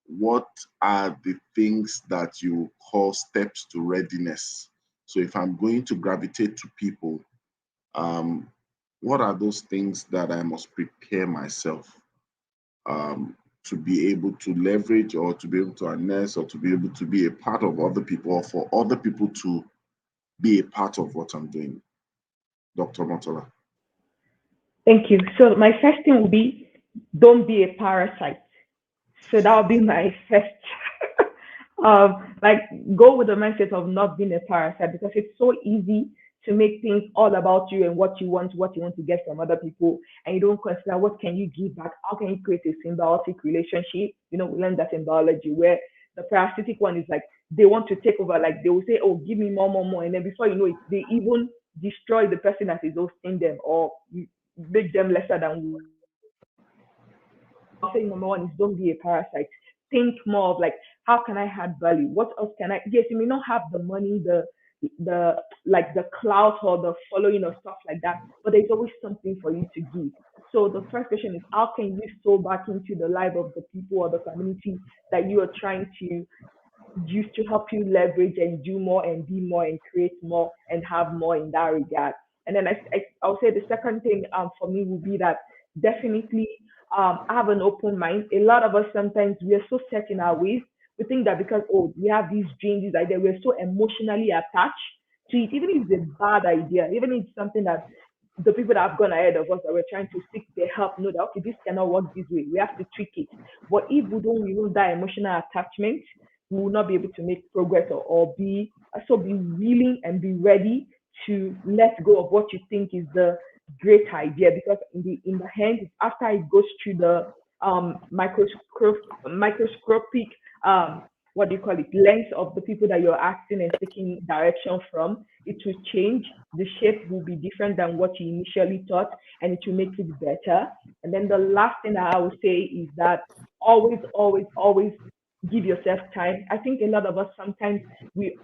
What are the things that you call steps to readiness? So if I'm going to gravitate to people, what are those things that I must prepare myself to be able to leverage, or to be able to harness, or to be able to be a part of other people, or for other people to be a part of what I'm doing? Dr. Motola. Thank you. So my first thing will be, don't be a parasite. So that will be my first. Like, go with the mindset of not being a parasite, because it's so easy to make things all about you and what you want to get from other people, and you don't consider what can you give back, how can you create a symbiotic relationship. You know, we learned that in biology, where the parasitic one is like, they want to take over, like they will say, oh, give me more, and then before you know it, they even destroy the person that is hosting them, or make them lesser than. I'll say number one is, don't be a parasite. Think more of like, how can I add value? What else can I? Yes, you may not have the money, the like the clout or the following or stuff like that, but there's always something for you to give. So the first question is, how can you sow back into the life of the people or the community that you are trying to use to help you leverage and do more and be more and create more and have more in that regard? And then I'll say the second thing for me would be that definitely have an open mind. A lot of us, sometimes we are so set in our ways. We think that because, oh, we have these dreams, these ideas, we're so emotionally attached to it, even if it's a bad idea, even if it's something that the people that have gone ahead of us that we're trying to seek their help know that, okay, this cannot work this way, we have to tweak it. But if we don't remove that emotional attachment, we will not be able to make progress, or be willing and be ready to let go of what you think is the great idea, because in the end, after it goes through the microscopic what do you call it, lens of the people that you're asking and taking direction from, it will change. The shape will be different than what you initially thought, and it will make it better. And then the last thing that I would say is that always give yourself time. I think a lot of us, sometimes we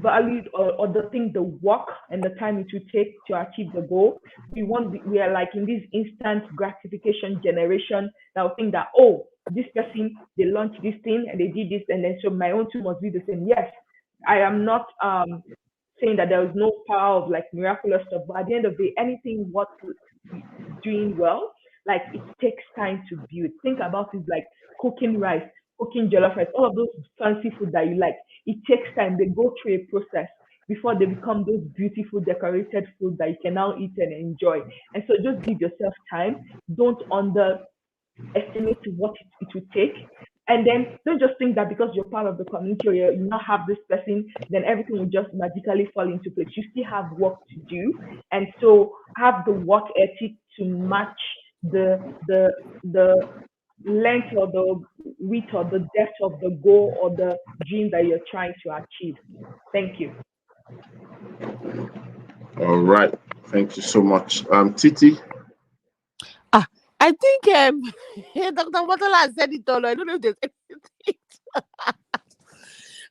valued or the thing, the work and the time it will take to achieve the goal. We are like in this instant gratification generation that will think that, oh, this person, they launched this thing and they did this, and then so my own too must be the same. Yes, I am not saying that there is no power of like miraculous stuff, but at the end of the day, anything worth doing well, like, it takes time to build. Think about it like cooking rice, cooking jollof rice, all of those fancy food that you like. It takes time. They go through a process before they become those beautiful decorated food that you can now eat and enjoy. And so just give yourself time. Don't underestimate what it will take. And then don't just think that because you're part of the community or you now have this person, then everything will just magically fall into place. You still have work to do. And so have the work ethic to match the length or the width or the depth of the goal or the dream that you're trying to achieve. Thank you. All right. Thank you so much. Titi? I think Dr. Motola has said it all. I don't know if there's anything.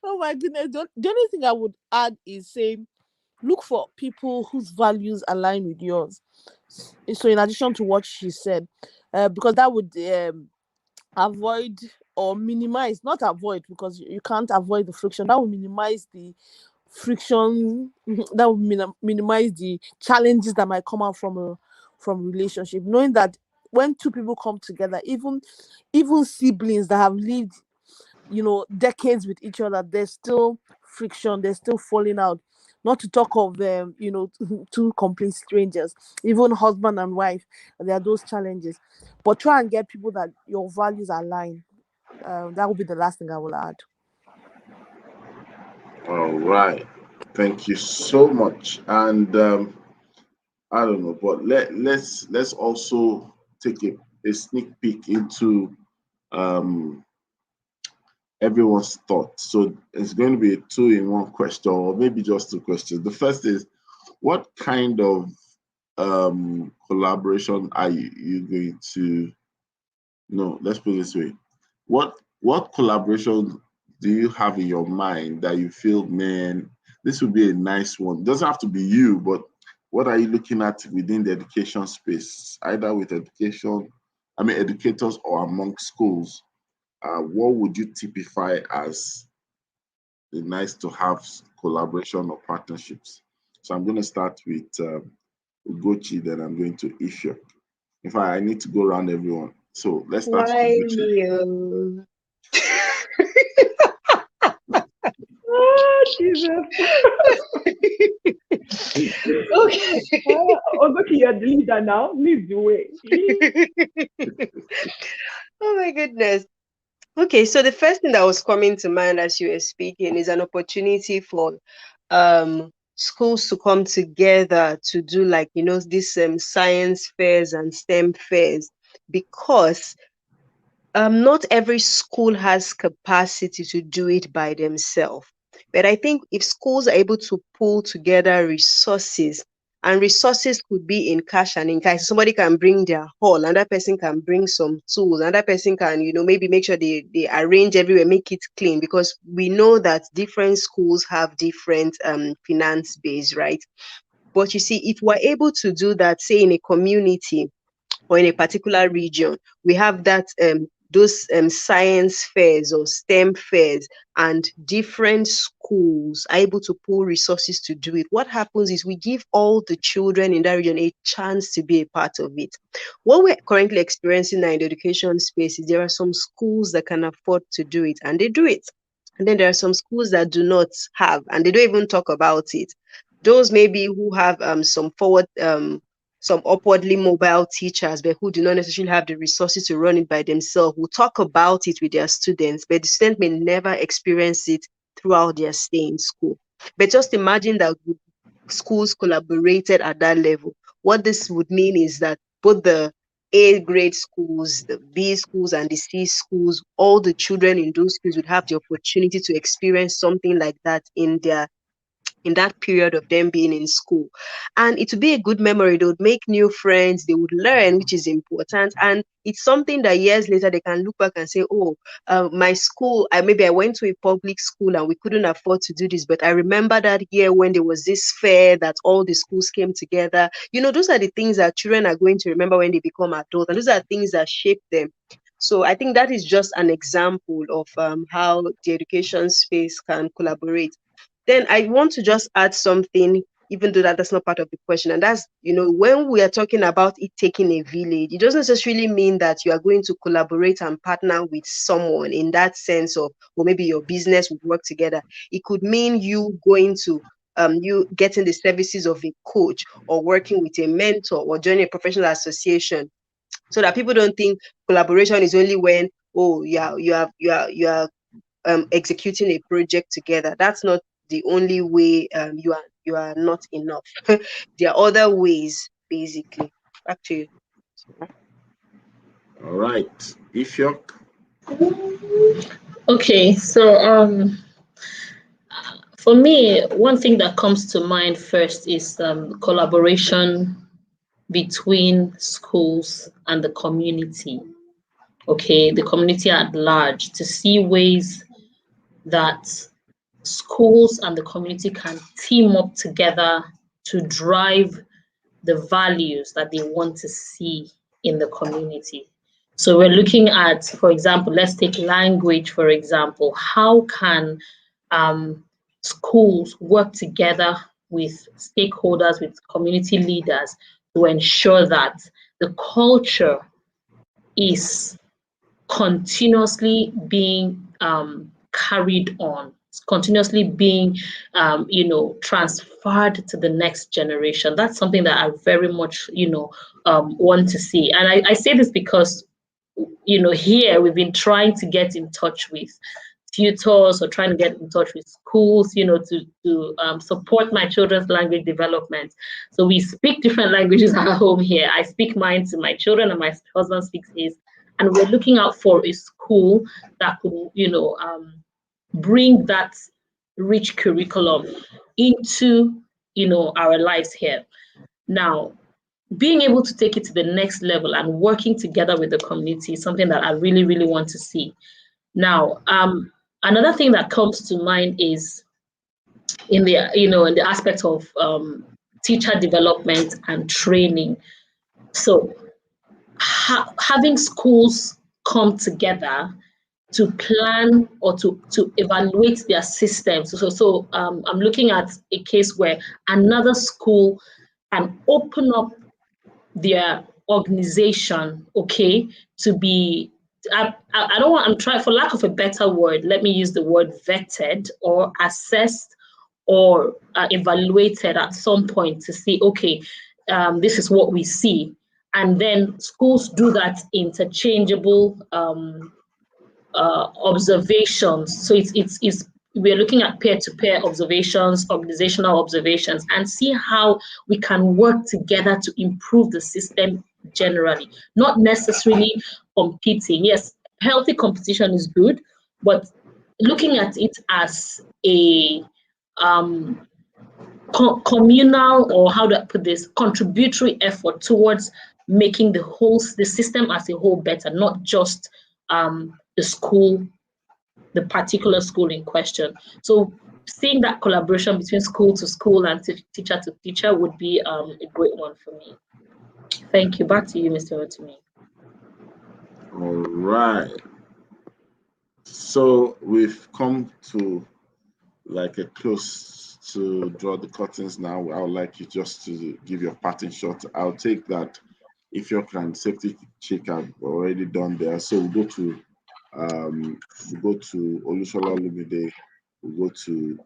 Oh my goodness. The only thing I would add is saying look for people whose values align with yours. So in addition to what she said, because that would avoid or minimize, not avoid, because you can't avoid the friction. That will minimize the friction. That will minimize the challenges that might come out from relationship. Knowing that when two people come together, even siblings that have lived decades with each other, there's still friction, there's still falling out, not to talk of two complete strangers, even husband and wife. There are those challenges, but try and get people that your values align. That would be the last thing I will add. All right. Thank you so much. And I don't know, but let's also take a sneak peek into everyone's thoughts. So it's going to be a 2-in-1 question, or maybe just 2 questions. The first is, what kind of collaboration are you going to? No, let's put it this way. What collaboration do you have in your mind that you feel, man, this would be a nice one? It doesn't have to be you, but what are you looking at within the education space, either with educators or among schools? What would you typify as the nice to have collaboration or partnerships? So I'm going to start with Ugochi, then I'm going to Ifyok. In fact, I need to go around everyone. So let's start with Ugochi. Oh, Jesus. Okay. Ogochi, you're the leader now. Lead the way. Oh my goodness. Okay, so the first thing that was coming to mind as you were speaking is an opportunity for schools to come together to do these science fairs and STEM fairs, because not every school has capacity to do it by themselves. But I think if schools are able to pull together resources, and resources could be in cash and in kind. Somebody can bring their hall, another person can bring some tools, another person can, maybe make sure they arrange everywhere, make it clean, because we know that different schools have different finance base, right? But you see, if we're able to do that, say in a community or in a particular region, we have that those science fairs or STEM fairs, and different schools are able to pull resources to do it. What happens is we give all the children in that region a chance to be a part of it. What we're currently experiencing now in the education space is there are some schools that can afford to do it, and they do it. And then there are some schools that do not have, and they don't even talk about it. Those maybe who have some upwardly mobile teachers, but who do not necessarily have the resources to run it by themselves, will talk about it with their students, but the student may never experience it throughout their stay in school. But just imagine that schools collaborated at that level. What this would mean is that both the A grade schools, the B schools, and the C schools, all the children in those schools would have the opportunity to experience something like that in that period of them being in school. And it would be a good memory. They would make new friends, they would learn, which is important. And it's something that years later they can look back and say, oh, my school, maybe I went to a public school and we couldn't afford to do this, but I remember that year when there was this fair that all the schools came together. Those are the things that children are going to remember when they become adults, and those are things that shape them. So I think that is just an example of how the education space can collaborate. Then I want to just add something, even though that's not part of the question. And that's, when we are talking about it taking a village, it doesn't necessarily mean that you are going to collaborate and partner with someone in that sense of, or maybe your business would work together. It could mean you going to, you getting the services of a coach, or working with a mentor, or joining a professional association, so that people don't think collaboration is only when, oh, yeah, you are executing a project together. That's not the only way you are not enough. There are other ways, basically. Back to you. All right, Ifyok. Okay, so for me, one thing that comes to mind first is collaboration between schools and the community, okay, the community at large, to see ways that schools and the community can team up together to drive the values that they want to see in the community. So we're looking at, for example, let's take language, for example. How can schools work together with stakeholders, with community leaders to ensure that the culture is continuously being carried on, continuously being, transferred to the next generation? That's something that I very much, want to see. And I say this because, here we've been trying to get in touch with tutors or trying to get in touch with schools, to support my children's language development. So we speak different languages at home here. I speak mine to my children and my husband speaks his. And we're looking out for a school that could, bring that rich curriculum into, our lives here. Now, being able to take it to the next level and working together with the community is something that I really, really want to see. Now, another thing that comes to mind is in the aspect of teacher development and training. So having schools come together to plan or to evaluate their systems. So I'm looking at a case where another school can open up their organization, okay, to be, I'm trying, for lack of a better word, let me use the word vetted or assessed or evaluated at some point to see, okay, this is what we see. And then schools do that interchangeable observations. So it's we're looking at peer-to-peer observations, organizational observations, and see how we can work together to improve the system generally, not necessarily competing. Yes, healthy competition is good, but looking at it as a communal, or how do I put this, contributory effort towards making the system as a whole better, not just the school, the particular school in question. So seeing that collaboration between school to school and teacher to teacher would be a great one for me. Thank you. Back to you, Mr. Rotimi. All right. So we've come to like a close to draw the curtains now. I would like you just to give your parting shot. I'll take that if your client safety check have already done there. So we'll go to Olusola Olumide, we'll go to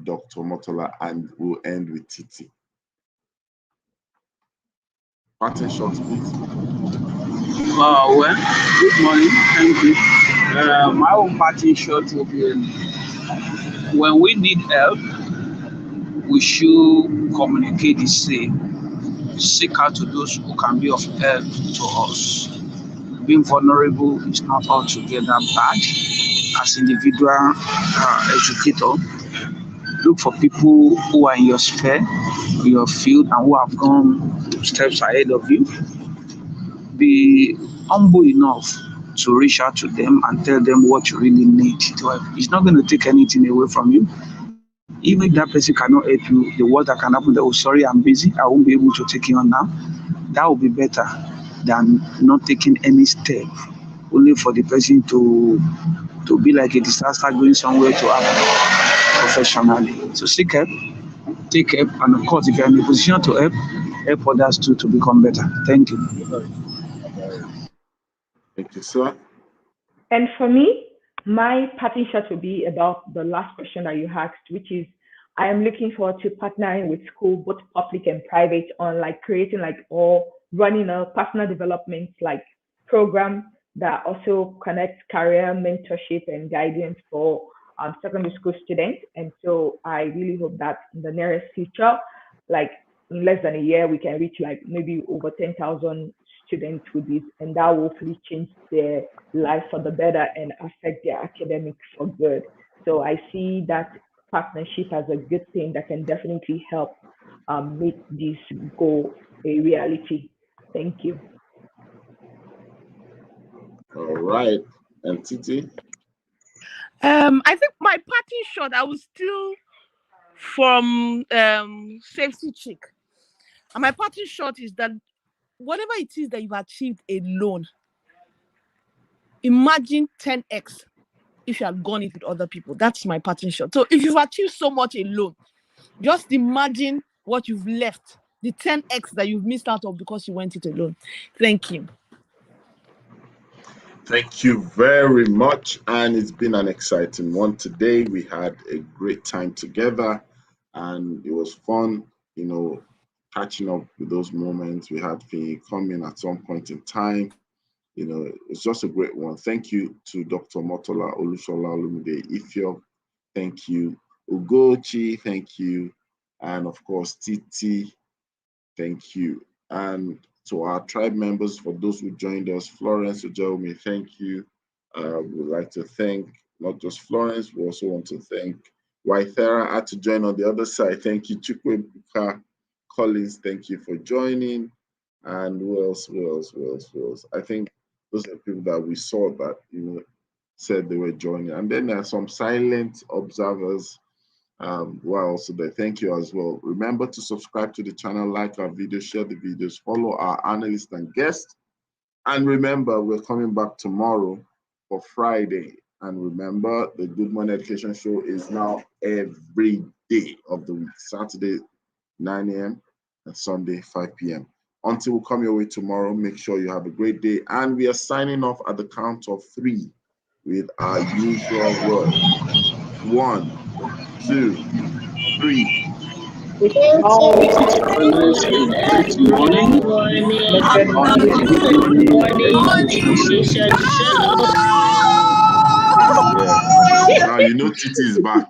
Dr. Motola, and we'll end with Titi. Parting shots, please. Well, good morning. Thank you. My own parting shot will be, when we need help, we should communicate the same. Seek out to those who can be of help to us. Being vulnerable is not altogether bad. As individual educator, look for people who are in your sphere, in your field, and who have gone steps ahead of you. Be humble enough to reach out to them and tell them what you really need to help. It's not going to take anything away from you. Even if that person cannot help you, the worst that can happen, that, oh, sorry, I'm busy, I won't be able to take you on now. That will be better than not taking any step, only for the person to be like a disaster going somewhere to happen professionally. So seek help, take help, and of course, if you're in a position to help others too to become better. Thank you. Thank you, sir. And for me, my parting shot will be about the last question that you asked, which is, I am looking forward to partnering with school, both public and private, on like creating or running a personal development program that also connects career mentorship and guidance for secondary school students. And so I really hope that in the nearest future, in less than a year, we can reach maybe over 10,000 students with this, and that will hopefully change their life for the better and affect their academics for good. So I see that partnership as a good thing that can definitely help make this go a reality. Thank you. All right. And Titi? I think my parting shot, I was still from Safety Chick. And my parting shot is that whatever it is that you've achieved alone, imagine 10x if you had gone it with other people. That's my parting shot. So if you've achieved so much alone, just imagine what you've left, the 10x that you've missed out of because you went it alone. Thank you. Thank you very much. And it's been an exciting one today. We had a great time together and it was fun, you know, catching up with those moments. We had Finyi come in at some point in time. You know, it's just a great one. Thank you to Dr. Motola Olusola Olumide Ifeok. Thank you, Ugochi. Thank you. And of course, Titi. Thank you. And to our tribe members, for those who joined us, Florence Ujaumi, thank you. We'd like to thank not just Florence, we also want to thank Waithera had to join on the other side. Thank you, Chukwebuka Collins, thank you for joining. And who else? I think those are people that we saw that, you know, said they were joining. And then there are some silent observers who are also there. Thank you as well. Remember to subscribe to the channel, like our videos, share the videos, follow our analysts and guests. And remember, we're coming back tomorrow for Friday. And remember, the Good Morning Education Show is now every day of the week. Saturday, 9 a.m. and Sunday, 5 p.m. Until we come your way tomorrow, make sure you have a great day. And we are signing off at the count of 3 with our usual word. 1, 2, 3. Good morning, appreciation show. Yeah. Now you know Titi is back.